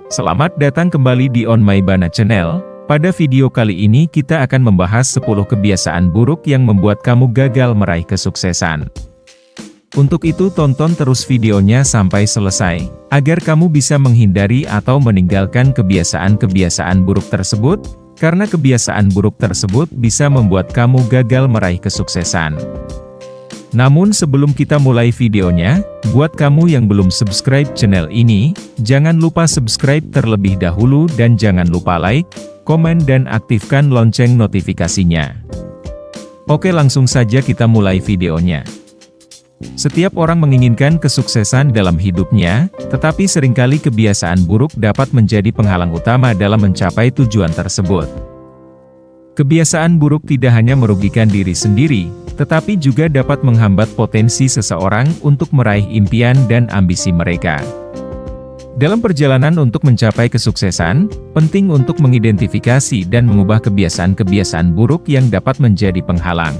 Selamat datang kembali di On My Bana Channel. Pada video kali ini kita akan membahas 10 kebiasaan buruk yang membuat kamu gagal meraih kesuksesan. Untuk itu tonton terus videonya sampai selesai, agar kamu bisa menghindari atau meninggalkan kebiasaan-kebiasaan buruk tersebut, karena kebiasaan buruk tersebut bisa membuat kamu gagal meraih kesuksesan. Namun sebelum kita mulai videonya, buat kamu yang belum subscribe channel ini, jangan lupa subscribe terlebih dahulu dan jangan lupa like, komen dan aktifkan lonceng notifikasinya. Oke, langsung saja kita mulai videonya. Setiap orang menginginkan kesuksesan dalam hidupnya, tetapi seringkali kebiasaan buruk dapat menjadi penghalang utama dalam mencapai tujuan tersebut. Kebiasaan buruk tidak hanya merugikan diri sendiri, tetapi juga dapat menghambat potensi seseorang untuk meraih impian dan ambisi mereka. Dalam perjalanan untuk mencapai kesuksesan, penting untuk mengidentifikasi dan mengubah kebiasaan-kebiasaan buruk yang dapat menjadi penghalang.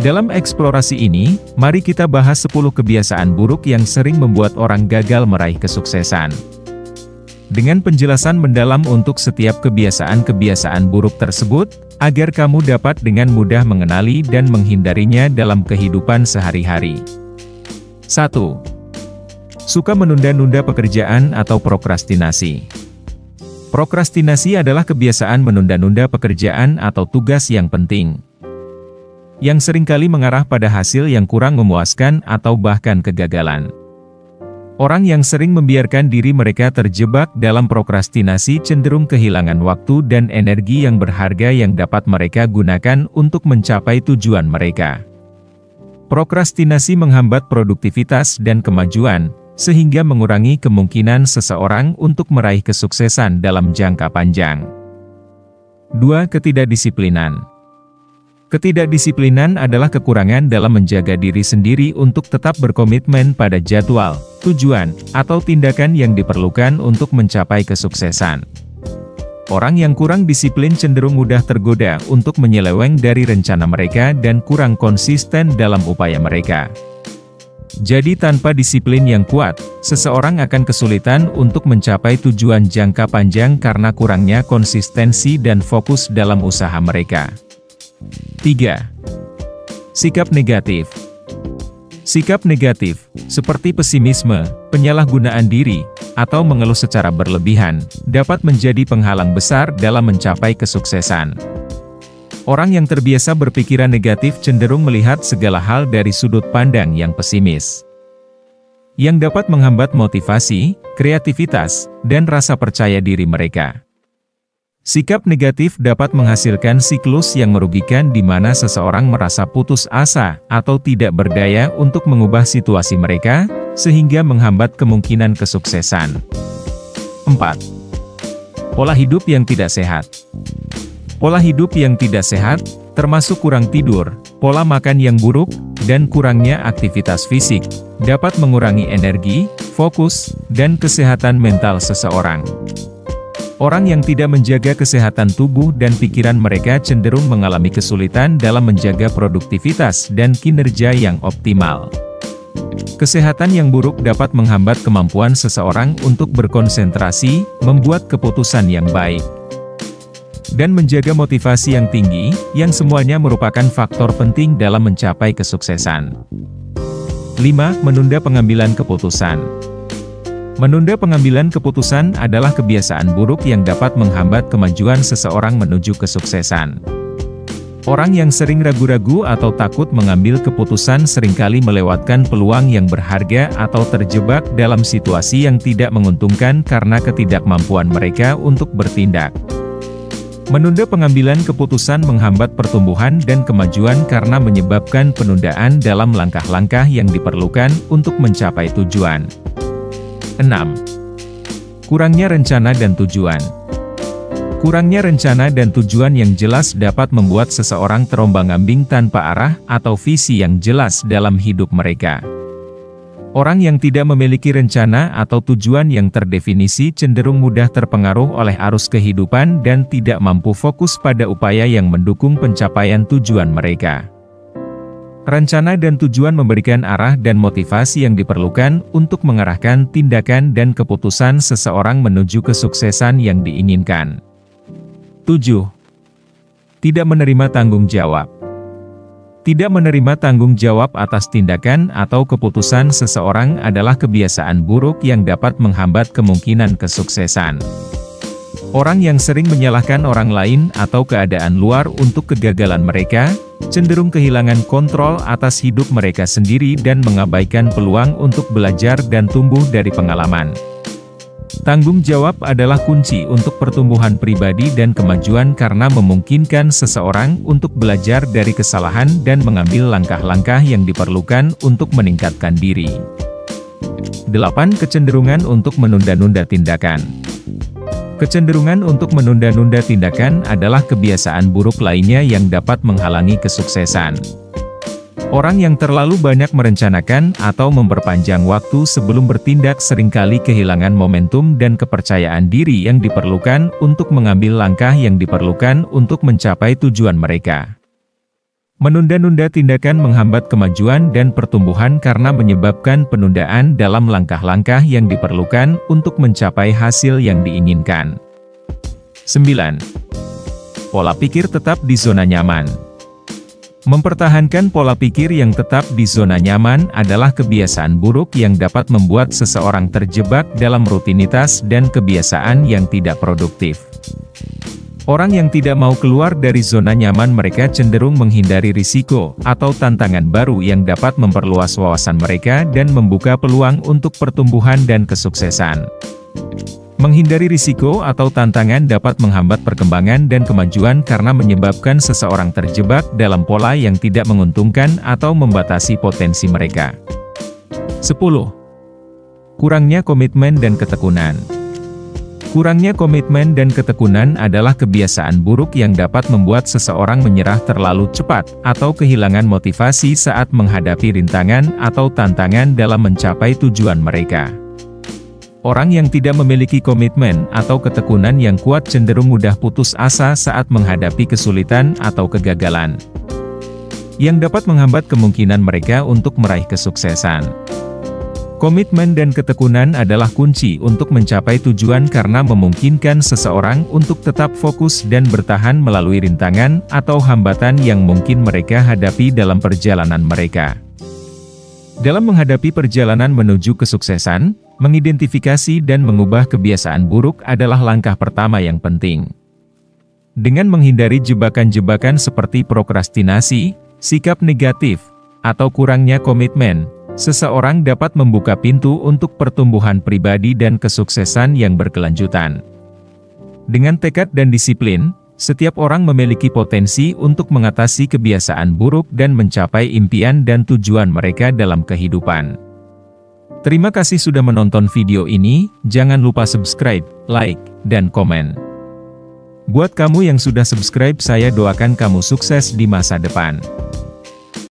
Dalam eksplorasi ini, mari kita bahas 10 kebiasaan buruk yang sering membuat orang gagal meraih kesuksesan. Dengan penjelasan mendalam untuk setiap kebiasaan-kebiasaan buruk tersebut, agar kamu dapat dengan mudah mengenali dan menghindarinya dalam kehidupan sehari-hari. 1. Suka menunda-nunda pekerjaan atau prokrastinasi. Prokrastinasi adalah kebiasaan menunda-nunda pekerjaan atau tugas yang penting, yang seringkali mengarah pada hasil yang kurang memuaskan atau bahkan kegagalan. Orang yang sering membiarkan diri mereka terjebak dalam prokrastinasi cenderung kehilangan waktu dan energi yang berharga yang dapat mereka gunakan untuk mencapai tujuan mereka. Prokrastinasi menghambat produktivitas dan kemajuan, sehingga mengurangi kemungkinan seseorang untuk meraih kesuksesan dalam jangka panjang. 2. Ketidakdisiplinan. Ketidakdisiplinan adalah kekurangan dalam menjaga diri sendiri untuk tetap berkomitmen pada jadwal, tujuan, atau tindakan yang diperlukan untuk mencapai kesuksesan. Orang yang kurang disiplin cenderung mudah tergoda untuk menyeleweng dari rencana mereka dan kurang konsisten dalam upaya mereka. Jadi tanpa disiplin yang kuat, seseorang akan kesulitan untuk mencapai tujuan jangka panjang karena kurangnya konsistensi dan fokus dalam usaha mereka. 3. Sikap negatif. Sikap negatif, seperti pesimisme, penyalahgunaan diri, atau mengeluh secara berlebihan, dapat menjadi penghalang besar dalam mencapai kesuksesan. Orang yang terbiasa berpikiran negatif cenderung melihat segala hal dari sudut pandang yang pesimis, yang dapat menghambat motivasi, kreativitas, dan rasa percaya diri mereka. Sikap negatif dapat menghasilkan siklus yang merugikan di mana seseorang merasa putus asa atau tidak berdaya untuk mengubah situasi mereka, sehingga menghambat kemungkinan kesuksesan. 4. Pola hidup yang tidak sehat. Pola hidup yang tidak sehat, termasuk kurang tidur, pola makan yang buruk, dan kurangnya aktivitas fisik, dapat mengurangi energi, fokus, dan kesehatan mental seseorang. Orang yang tidak menjaga kesehatan tubuh dan pikiran mereka cenderung mengalami kesulitan dalam menjaga produktivitas dan kinerja yang optimal. Kesehatan yang buruk dapat menghambat kemampuan seseorang untuk berkonsentrasi, membuat keputusan yang baik, dan menjaga motivasi yang tinggi, yang semuanya merupakan faktor penting dalam mencapai kesuksesan. 5. Menunda pengambilan keputusan. Menunda pengambilan keputusan adalah kebiasaan buruk yang dapat menghambat kemajuan seseorang menuju kesuksesan. Orang yang sering ragu-ragu atau takut mengambil keputusan seringkali melewatkan peluang yang berharga atau terjebak dalam situasi yang tidak menguntungkan karena ketidakmampuan mereka untuk bertindak. Menunda pengambilan keputusan menghambat pertumbuhan dan kemajuan karena menyebabkan penundaan dalam langkah-langkah yang diperlukan untuk mencapai tujuan. 6. Kurangnya rencana dan tujuan. Kurangnya rencana dan tujuan yang jelas dapat membuat seseorang terombang-ambing tanpa arah atau visi yang jelas dalam hidup mereka. Orang yang tidak memiliki rencana atau tujuan yang terdefinisi cenderung mudah terpengaruh oleh arus kehidupan dan tidak mampu fokus pada upaya yang mendukung pencapaian tujuan mereka. Rencana dan tujuan memberikan arah dan motivasi yang diperlukan untuk mengarahkan tindakan dan keputusan seseorang menuju kesuksesan yang diinginkan. 7. Tidak menerima tanggung jawab. Tidak menerima tanggung jawab atas tindakan atau keputusan seseorang adalah kebiasaan buruk yang dapat menghambat kemungkinan kesuksesan. Orang yang sering menyalahkan orang lain atau keadaan luar untuk kegagalan mereka, cenderung kehilangan kontrol atas hidup mereka sendiri dan mengabaikan peluang untuk belajar dan tumbuh dari pengalaman. Tanggung jawab adalah kunci untuk pertumbuhan pribadi dan kemajuan karena memungkinkan seseorang untuk belajar dari kesalahan dan mengambil langkah-langkah yang diperlukan untuk meningkatkan diri. 8. Kecenderungan untuk menunda-nunda tindakan. Kecenderungan untuk menunda-nunda tindakan adalah kebiasaan buruk lainnya yang dapat menghalangi kesuksesan. Orang yang terlalu banyak merencanakan atau memperpanjang waktu sebelum bertindak seringkali kehilangan momentum dan kepercayaan diri yang diperlukan untuk mengambil langkah yang diperlukan untuk mencapai tujuan mereka. Menunda-nunda tindakan menghambat kemajuan dan pertumbuhan karena menyebabkan penundaan dalam langkah-langkah yang diperlukan untuk mencapai hasil yang diinginkan. 9. Pola pikir tetap di zona nyaman. Mempertahankan pola pikir yang tetap di zona nyaman adalah kebiasaan buruk yang dapat membuat seseorang terjebak dalam rutinitas dan kebiasaan yang tidak produktif. Orang yang tidak mau keluar dari zona nyaman mereka cenderung menghindari risiko atau tantangan baru yang dapat memperluas wawasan mereka dan membuka peluang untuk pertumbuhan dan kesuksesan. Menghindari risiko atau tantangan dapat menghambat perkembangan dan kemajuan karena menyebabkan seseorang terjebak dalam pola yang tidak menguntungkan atau membatasi potensi mereka. 10. Kurangnya komitmen dan ketekunan. Kurangnya komitmen dan ketekunan adalah kebiasaan buruk yang dapat membuat seseorang menyerah terlalu cepat, atau kehilangan motivasi saat menghadapi rintangan atau tantangan dalam mencapai tujuan mereka. Orang yang tidak memiliki komitmen atau ketekunan yang kuat cenderung mudah putus asa saat menghadapi kesulitan atau kegagalan, yang dapat menghambat kemungkinan mereka untuk meraih kesuksesan. Komitmen dan ketekunan adalah kunci untuk mencapai tujuan karena memungkinkan seseorang untuk tetap fokus dan bertahan melalui rintangan atau hambatan yang mungkin mereka hadapi dalam perjalanan mereka. Dalam menghadapi perjalanan menuju kesuksesan, mengidentifikasi dan mengubah kebiasaan buruk adalah langkah pertama yang penting. Dengan menghindari jebakan-jebakan seperti prokrastinasi, sikap negatif, atau kurangnya komitmen, seseorang dapat membuka pintu untuk pertumbuhan pribadi dan kesuksesan yang berkelanjutan. Dengan tekad dan disiplin, setiap orang memiliki potensi untuk mengatasi kebiasaan buruk dan mencapai impian dan tujuan mereka dalam kehidupan. Terima kasih sudah menonton video ini, jangan lupa subscribe, like, dan komen. Buat kamu yang sudah subscribe saya doakan kamu sukses di masa depan.